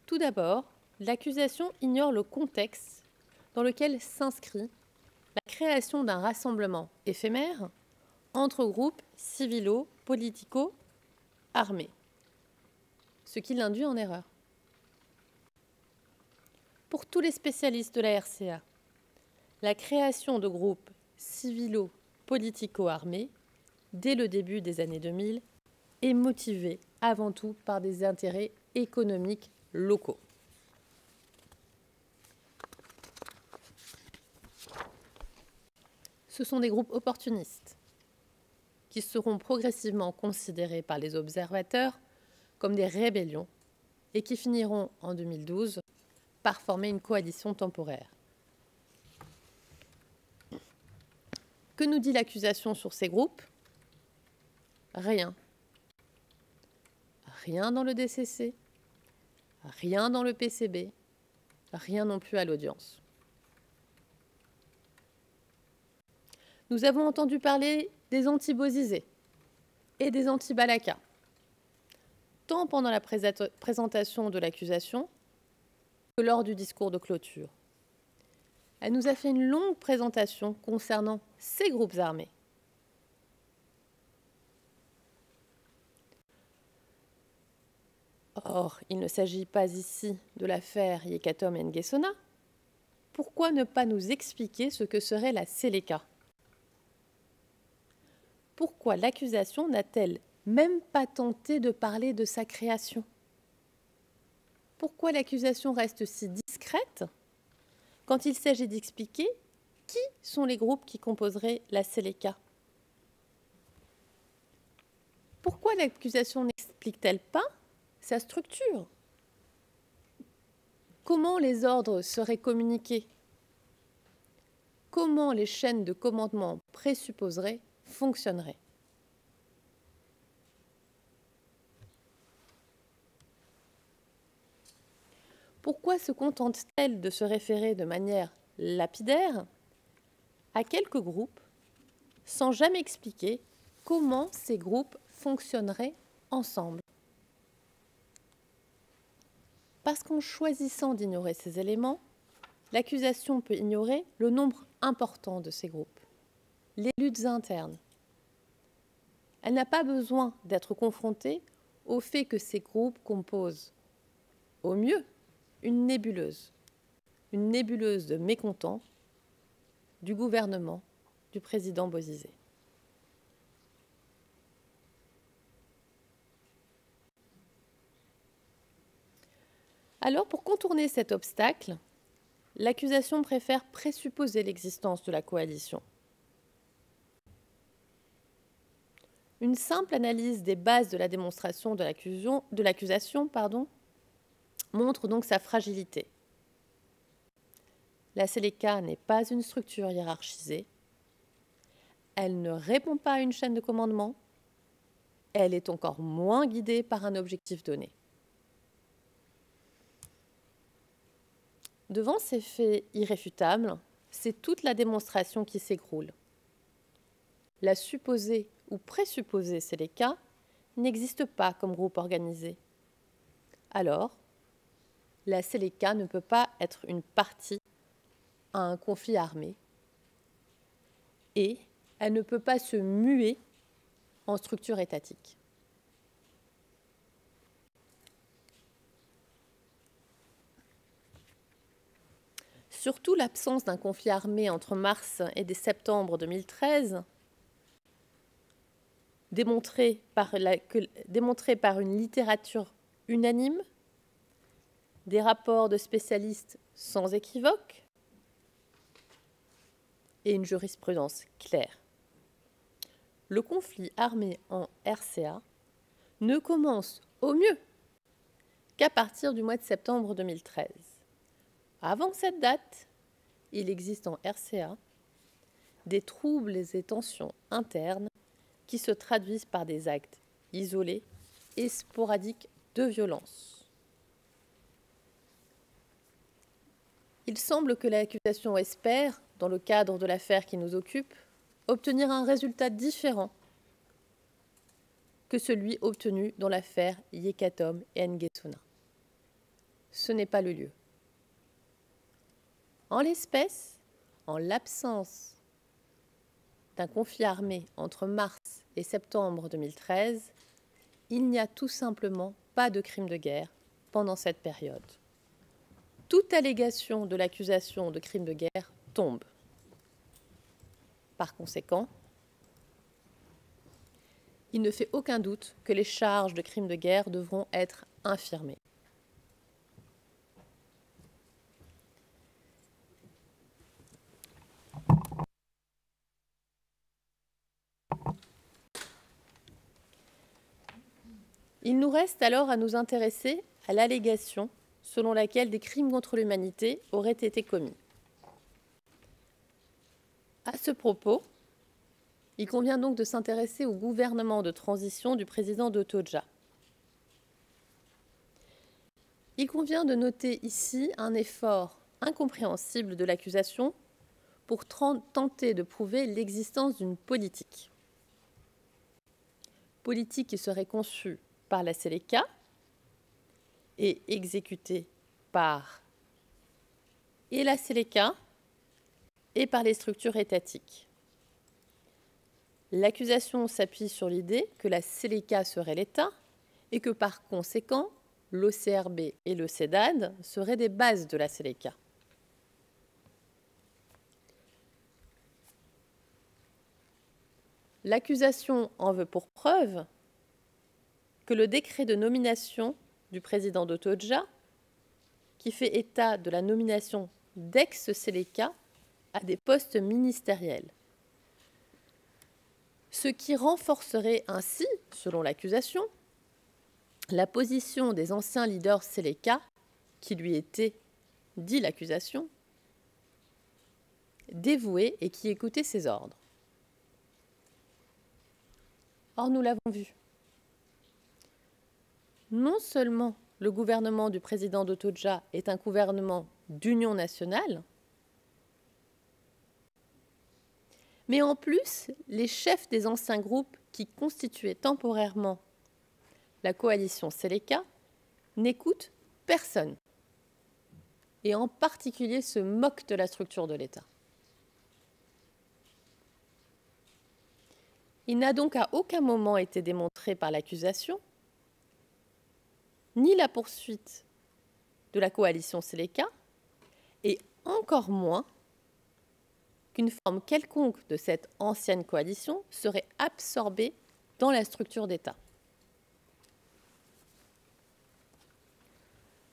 Tout d'abord, l'accusation ignore le contexte dans lequel s'inscrit la création d'un rassemblement éphémère entre groupes civilo-politico-armés, ce qui l'induit en erreur. Pour tous les spécialistes de la RCA, la création de groupes civilo-politico-armés, dès le début des années 2000, est motivée avant tout par des intérêts économiques locaux. Ce sont des groupes opportunistes qui seront progressivement considérés par les observateurs comme des rébellions et qui finiront en 2012 par former une coalition temporaire. Que nous dit l'accusation sur ces groupes ? Rien. Rien dans le DCC, rien dans le PCB, rien non plus à l'audience. Nous avons entendu parler des anti-Bozizé et des anti-Balaka, tant pendant la présentation de l'accusation que lors du discours de clôture. Elle nous a fait une longue présentation concernant ces groupes armés. Or, il ne s'agit pas ici de l'affaire Yekatom Nguessona. Pourquoi ne pas nous expliquer ce que serait la Seleka ? Pourquoi l'accusation n'a-t-elle même pas tenté de parler de sa création ? Pourquoi l'accusation reste si discrète quand il s'agit d'expliquer qui sont les groupes qui composeraient la Seleka ? Pourquoi l'accusation n'explique-t-elle pas sa structure ? Comment les ordres seraient communiqués ? Comment les chaînes de commandement présupposées fonctionneraient ? Pourquoi se contente-t-elle de se référer de manière lapidaire à quelques groupes sans jamais expliquer comment ces groupes fonctionneraient ensemble. Parce qu'en choisissant d'ignorer ces éléments, l'accusation peut ignorer le nombre important de ces groupes, les luttes internes. Elle n'a pas besoin d'être confrontée au fait que ces groupes composent, au mieux, une nébuleuse de mécontents du gouvernement du président Bozizé. Alors, pour contourner cet obstacle, l'accusation préfère présupposer l'existence de la coalition. Une simple analyse des bases de la démonstration de l'accusation montre donc sa fragilité. La Séléka n'est pas une structure hiérarchisée. Elle ne répond pas à une chaîne de commandement. Elle est encore moins guidée par un objectif donné. Devant ces faits irréfutables, c'est toute la démonstration qui s'écroule. La supposée ou présupposée Séléka n'existe pas comme groupe organisé. Alors, la Séléka ne peut pas être une partie à un conflit armé et elle ne peut pas se muer en structure étatique. Surtout l'absence d'un conflit armé entre mars et septembre 2013, démontrée par une littérature unanime, des rapports de spécialistes sans équivoque et une jurisprudence claire. Le conflit armé en RCA ne commence au mieux qu'à partir du mois de septembre 2013. Avant cette date, il existe en RCA des troubles et tensions internes qui se traduisent par des actes isolés et sporadiques de violence. Il semble que l'accusation espère, dans le cadre de l'affaire qui nous occupe, obtenir un résultat différent que celui obtenu dans l'affaire Yekatom et Nguessona. Ce n'est pas le lieu. En l'espèce, en l'absence d'un conflit armé entre mars et septembre 2013, il n'y a tout simplement pas de crime de guerre pendant cette période. Toute allégation de l'accusation de crime de guerre tombe. Par conséquent, il ne fait aucun doute que les charges de crime de guerre devront être infirmées. Il nous reste alors à nous intéresser à l'allégation selon laquelle des crimes contre l'humanité auraient été commis. À ce propos, il convient donc de s'intéresser au gouvernement de transition du président de Toja. Il convient de noter ici un effort incompréhensible de l'accusation pour tenter de prouver l'existence d'une politique. Politique qui serait conçue par la Séléka et exécutée par la Séléka et par les structures étatiques. L'accusation s'appuie sur l'idée que la Séléka serait l'État et que par conséquent, l'OCRB et le CEDAD seraient des bases de la Séléka. L'accusation en veut pour preuve que le décret de nomination du président de Toja, qui fait état de la nomination d'ex-Séléka à des postes ministériels, ce qui renforcerait ainsi, selon l'accusation, la position des anciens leaders Séléka, qui lui étaient, dit l'accusation, dévoués et qui écoutaient ses ordres. Or, nous l'avons vu. Non seulement le gouvernement du président de Toja est un gouvernement d'union nationale, Mais en plus, les chefs des anciens groupes qui constituaient temporairement la coalition Seleka n'écoutent personne, et en particulier se moquent de la structure de l'État. Il n'a donc à aucun moment été démontré par l'accusation, ni la poursuite de la coalition Seleka, et encore moins qu'une forme quelconque de cette ancienne coalition serait absorbée dans la structure d'État.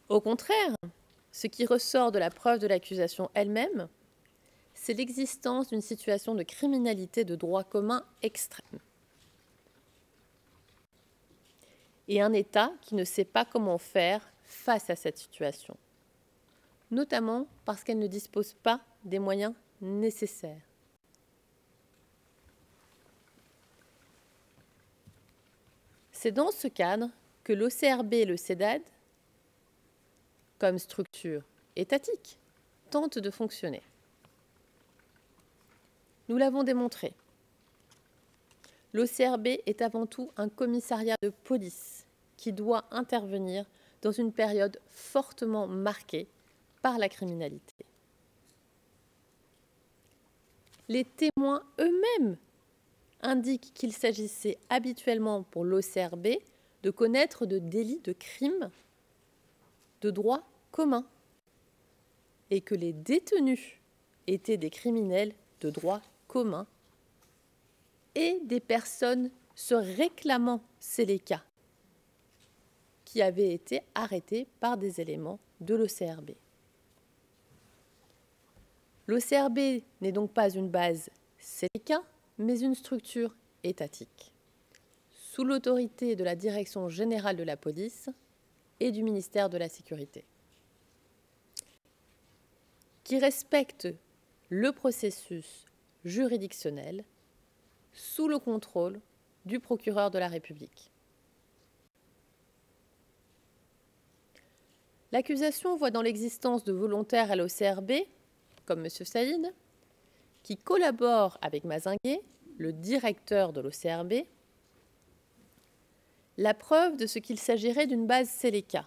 Au contraire, ce qui ressort de la preuve de l'accusation elle-même, c'est l'existence d'une situation de criminalité de droit commun extrême. Et un État qui ne sait pas comment faire face à cette situation, notamment parce qu'elle ne dispose pas des moyens nécessaires. C'est dans ce cadre que l'OCRB et le CEDAD, comme structure étatique, tentent de fonctionner. Nous l'avons démontré. L'OCRB est avant tout un commissariat de police qui doit intervenir dans une période fortement marquée par la criminalité. Les témoins eux-mêmes indiquent qu'il s'agissait habituellement pour l'OCRB de connaître de délits de crimes de droit commun et que les détenus étaient des criminels de droit commun et des personnes se réclamant Seleka qui avaient été arrêtés par des éléments de l'OCRB. L'OCRB n'est donc pas une base Seleka, mais une structure étatique, sous l'autorité de la Direction générale de la police et du ministère de la Sécurité, qui respecte le processus juridictionnel sous le contrôle du procureur de la République. L'accusation voit dans l'existence de volontaires à l'OCRB, comme M. Saïd, qui collabore avec Mazingué, le directeur de l'OCRB, la preuve de ce qu'il s'agirait d'une base Seleka.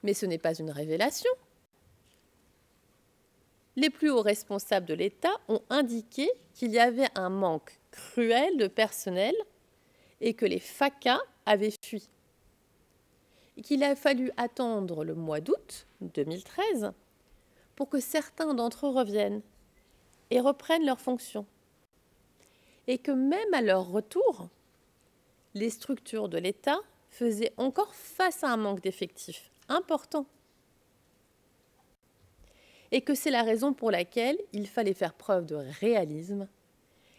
Mais ce n'est pas une révélation. Les plus hauts responsables de l'État ont indiqué qu'il y avait un manque cruel de personnel et que les FACA avaient fui. Et qu'il a fallu attendre le mois d'août 2013 pour que certains d'entre eux reviennent et reprennent leurs fonctions. Et que même à leur retour, les structures de l'État faisaient encore face à un manque d'effectifs important. Et que c'est la raison pour laquelle il fallait faire preuve de réalisme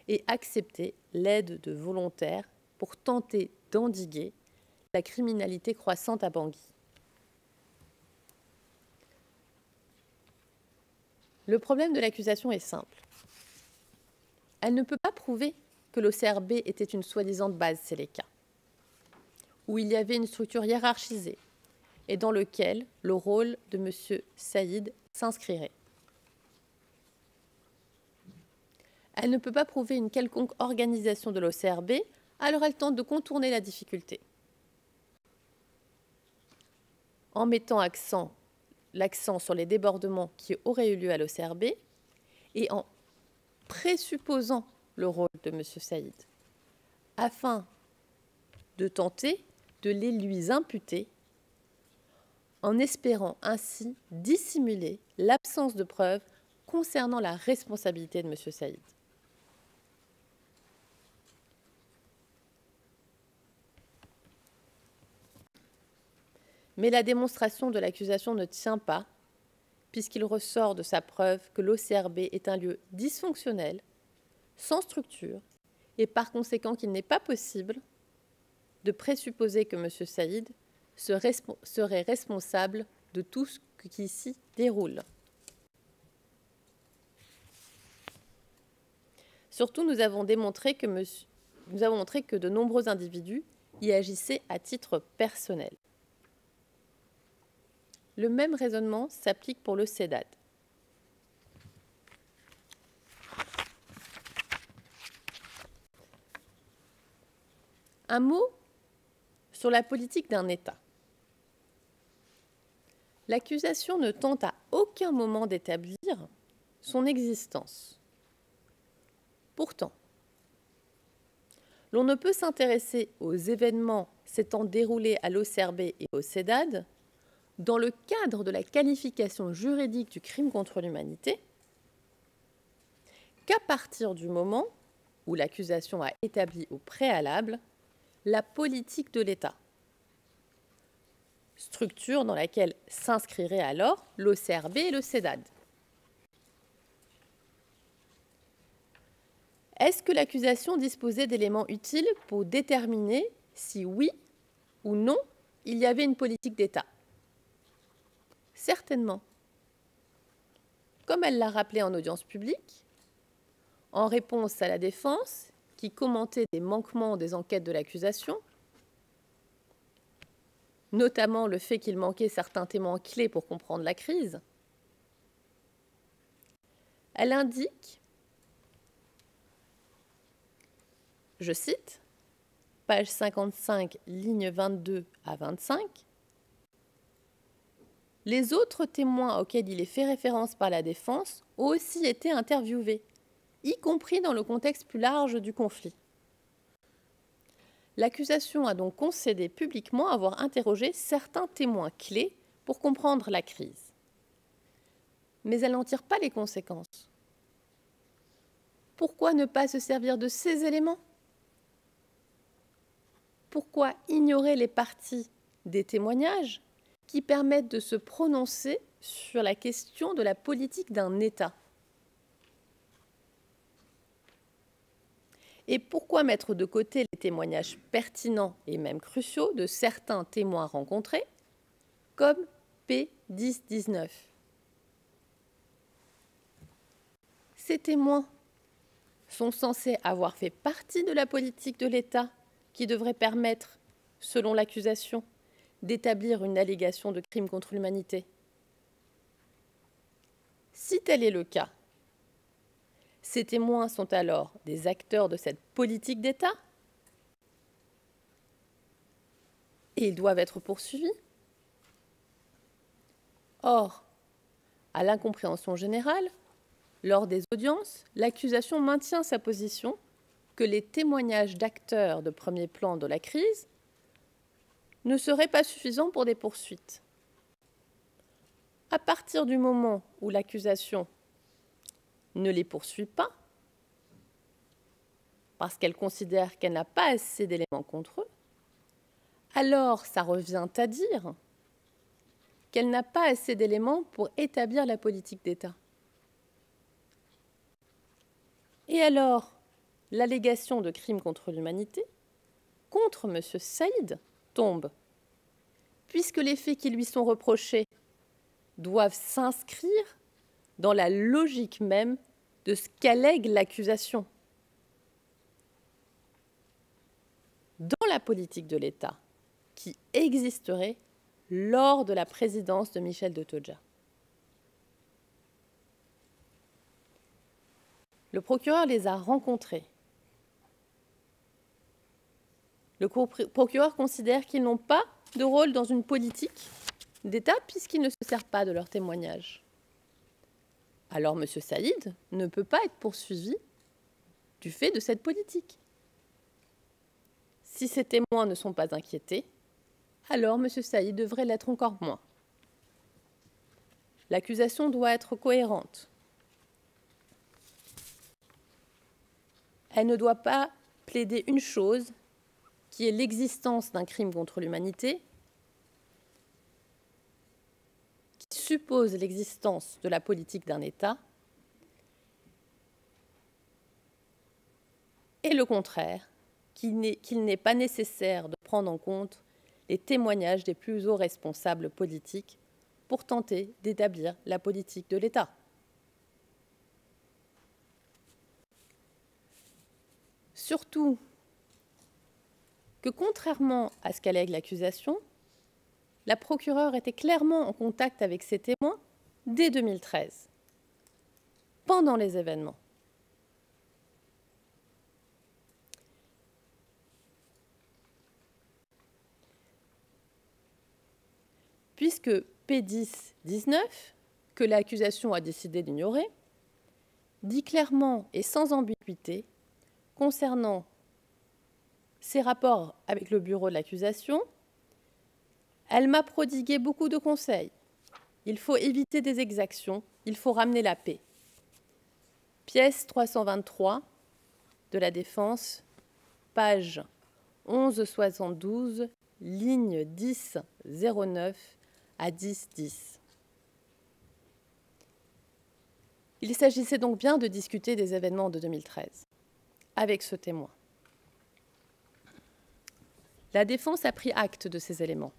et accepter l'aide de volontaires pour tenter d'endiguer la criminalité croissante à Bangui. Le problème de l'accusation est simple. Elle ne peut pas prouver que l'OCRB était une soi-disant base Seleka, où il y avait une structure hiérarchisée et dans lequel le rôle de M. Saïd s'inscrirait. Elle ne peut pas prouver une quelconque organisation de l'OCRB, alors elle tente de contourner la difficulté. En mettant l'accent sur les débordements qui auraient eu lieu à l'OCRB et en présupposant le rôle de M. Saïd, afin de tenter de les lui imputer en espérant ainsi dissimuler l'absence de preuves concernant la responsabilité de M. Saïd. Mais la démonstration de l'accusation ne tient pas, puisqu'il ressort de sa preuve que l'OCRB est un lieu dysfonctionnel, sans structure, et par conséquent qu'il n'est pas possible de présupposer que M. Saïd serait responsable de tout ce qui s'y déroule. Surtout, nous avons montré que de nombreux individus y agissaient à titre personnel. Le même raisonnement s'applique pour le CEDAD. Un mot sur la politique d'un État. L'accusation ne tente à aucun moment d'établir son existence. Pourtant, l'on ne peut s'intéresser aux événements s'étant déroulés à l'OCRB et au CEDAD dans le cadre de la qualification juridique du crime contre l'humanité qu'à partir du moment où l'accusation a établi au préalable la politique de l'État, structure dans laquelle s'inscriraient alors l'OCRB et le CEDAD. Est-ce que l'accusation disposait d'éléments utiles pour déterminer si oui ou non il y avait une politique d'État? Certainement. Comme elle l'a rappelé en audience publique, en réponse à la défense qui commentait des manquements des enquêtes de l'accusation, notamment le fait qu'il manquait certains témoins clés pour comprendre la crise, elle indique, je cite, page 55, lignes 22 à 25, « Les autres témoins auxquels il est fait référence par la défense ont aussi été interviewés, y compris dans le contexte plus large du conflit. L'accusation a donc concédé publiquement avoir interrogé certains témoins clés pour comprendre la crise. Mais elle n'en tire pas les conséquences. Pourquoi ne pas se servir de ces éléments? Pourquoi ignorer les parties des témoignages qui permettent de se prononcer sur la question de la politique d'un État? Et pourquoi mettre de côté les témoignages pertinents et même cruciaux de certains témoins rencontrés, comme P1019? Ces témoins sont censés avoir fait partie de la politique de l'État qui devrait permettre, selon l'accusation, d'établir une allégation de crime contre l'humanité. Si tel est le cas, ces témoins sont alors des acteurs de cette politique d'État et ils doivent être poursuivis. Or, à l'incompréhension générale, lors des audiences, l'accusation maintient sa position que les témoignages d'acteurs de premier plan de la crise ne seraient pas suffisants pour des poursuites. À partir du moment où l'accusation ne les poursuit pas, parce qu'elle considère qu'elle n'a pas assez d'éléments contre eux, alors ça revient à dire qu'elle n'a pas assez d'éléments pour établir la politique d'État. Et alors, l'allégation de crime contre l'humanité contre M. Saïd tombe, puisque les faits qui lui sont reprochés doivent s'inscrire dans la logique même de ce qu'allègue l'accusation. Dans la politique de l'État qui existerait lors de la présidence de Michel de Todja. Le procureur les a rencontrés. Le procureur considère qu'ils n'ont pas de rôle dans une politique d'État puisqu'ils ne se servent pas de leurs témoignages. Alors M. Saïd ne peut pas être poursuivi du fait de cette politique. Si ces témoins ne sont pas inquiétés, alors M. Saïd devrait l'être encore moins. L'accusation doit être cohérente. Elle ne doit pas plaider une chose, qui est l'existence d'un crime contre l'humanité, qui suppose l'existence de la politique d'un État, et le contraire, qu'il n'est pas nécessaire de prendre en compte les témoignages des plus hauts responsables politiques pour tenter d'établir la politique de l'État. Surtout que, contrairement à ce qu'allègue l'accusation, la procureure était clairement en contact avec ses témoins dès 2013, pendant les événements. puisque P10-19, que l'accusation a décidé d'ignorer, dit clairement et sans ambiguïté concernant ses rapports avec le bureau de l'accusation: elle m'a prodigué beaucoup de conseils. Il faut éviter des exactions, il faut ramener la paix. Pièce 323 de la Défense, page 1172, ligne 10-09 à 10-10. Il s'agissait donc bien de discuter des événements de 2013 avec ce témoin. La défense a pris acte de ces éléments,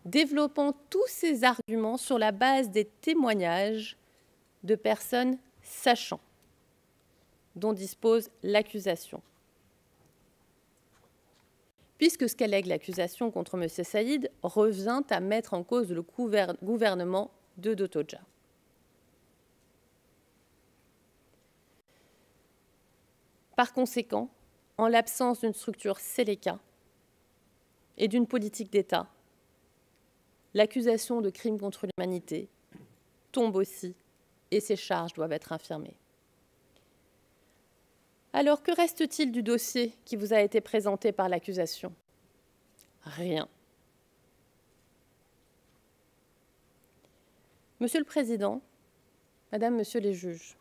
développant tous ses arguments sur la base des témoignages de personnes sachant dont dispose l'accusation. Puisque ce qu'allègue l'accusation contre M. Saïd revient à mettre en cause le gouvernement de Dotodja. Par conséquent, en l'absence d'une structure Séléka et d'une politique d'État, l'accusation de crime contre l'humanité tombe aussi et ses charges doivent être infirmées. Alors, que reste-t-il du dossier qui vous a été présenté par l'accusation? Rien. Monsieur le Président, Madame, Monsieur les juges,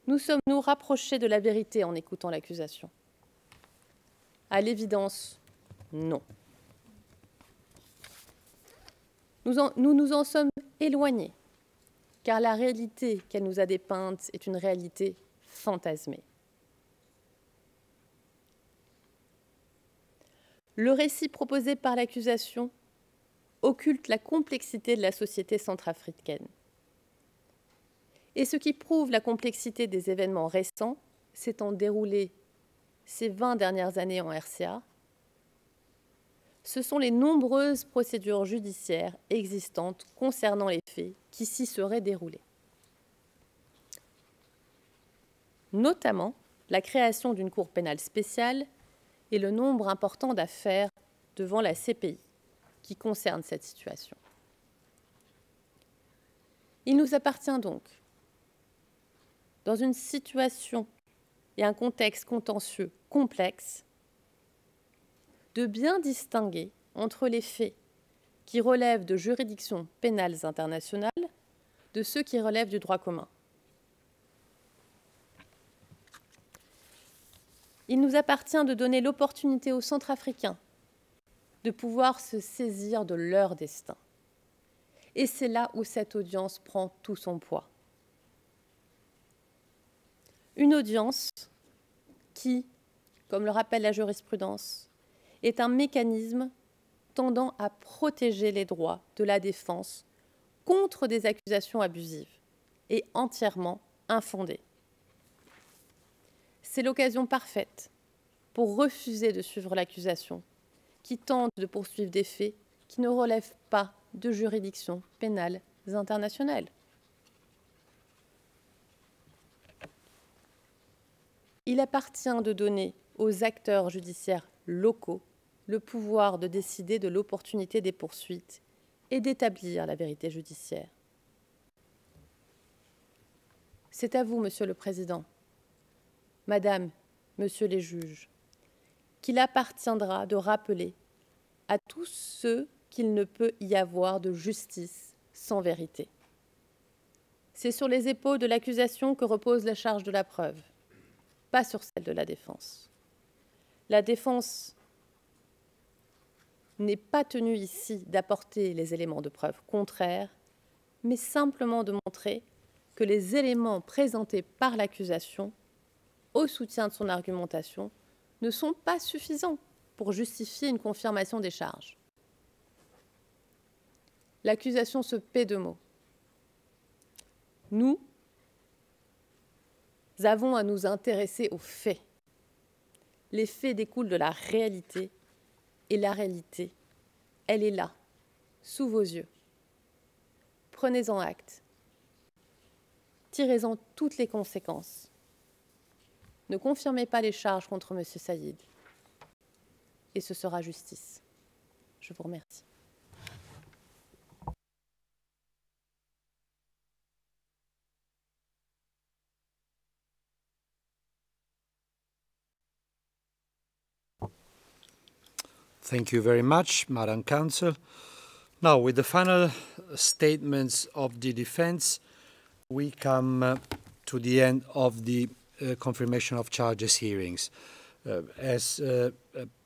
nous sommes-nous rapprochés de la vérité en écoutant l'accusation? À l'évidence, non. Nous nous en sommes éloignés, car la réalité qu'elle nous a dépeinte est une réalité fantasmée. Le récit proposé par l'accusation occulte la complexité de la société centrafricaine. Et ce qui prouve la complexité des événements récents s'étant déroulés ces 20 dernières années en RCA, ce sont les nombreuses procédures judiciaires existantes concernant les faits qui s'y seraient déroulés. Notamment la création d'une cour pénale spéciale et le nombre important d'affaires devant la CPI qui concernent cette situation. Il nous appartient donc, dans une situation et un contexte contentieux complexe, de bien distinguer entre les faits qui relèvent de juridictions pénales internationales de ceux qui relèvent du droit commun. Il nous appartient de donner l'opportunité aux Centrafricains de pouvoir se saisir de leur destin. Et c'est là où cette audience prend tout son poids. Une audience qui, comme le rappelle la jurisprudence, est un mécanisme tendant à protéger les droits de la défense contre des accusations abusives et entièrement infondées. C'est l'occasion parfaite pour refuser de suivre l'accusation qui tente de poursuivre des faits qui ne relèvent pas de juridictions pénales internationales. Il appartient de donner aux acteurs judiciaires locaux le pouvoir de décider de l'opportunité des poursuites et d'établir la vérité judiciaire. C'est à vous, Monsieur le Président, Madame, Monsieur les juges, qu'il appartiendra de rappeler à tous ceux qu'il ne peut y avoir de justice sans vérité. C'est sur les épaules de l'accusation que repose la charge de la preuve, pas sur celle de la défense. La défense n'est pas tenue ici d'apporter les éléments de preuve contraires, mais simplement de montrer que les éléments présentés par l'accusation au soutien de son argumentation ne sont pas suffisants pour justifier une confirmation des charges. L'accusation se paie de mots. Nous avons à nous intéresser aux faits. Les faits découlent de la réalité, et la réalité, elle est là, sous vos yeux. Prenez-en acte. Tirez-en toutes les conséquences. Ne confirmez pas les charges contre M. Saïd, et ce sera justice. Je Je vous remercie. Thank you very much, Madam Counsel. Now, with the final statements of the defense, we come to the end of the confirmation of charges hearings. As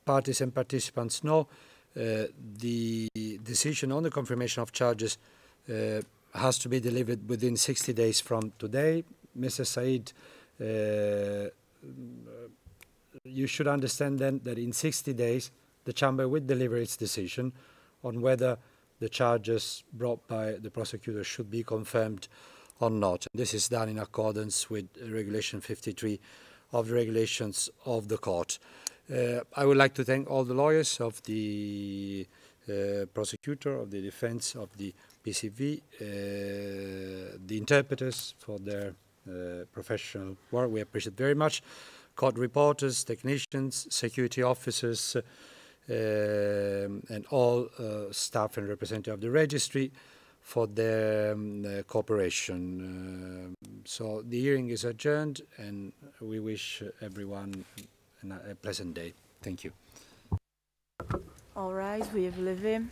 parties and participants know, the decision on the confirmation of charges has to be delivered within 60 days from today. Mr. Said, you should understand then that in 60 days, the Chamber will deliver its decision on whether the charges brought by the prosecutor should be confirmed or not. This is done in accordance with Regulation 53 of the regulations of the court. I would like to thank all the lawyers of the prosecutor, of the defense, of the PCV, the interpreters for their professional work. We appreciate very much. Court reporters, technicians, security officers, and all staff and representatives of the registry for their cooperation. So the hearing is adjourned, and we wish everyone a pleasant day. Thank you. All right, we have levé.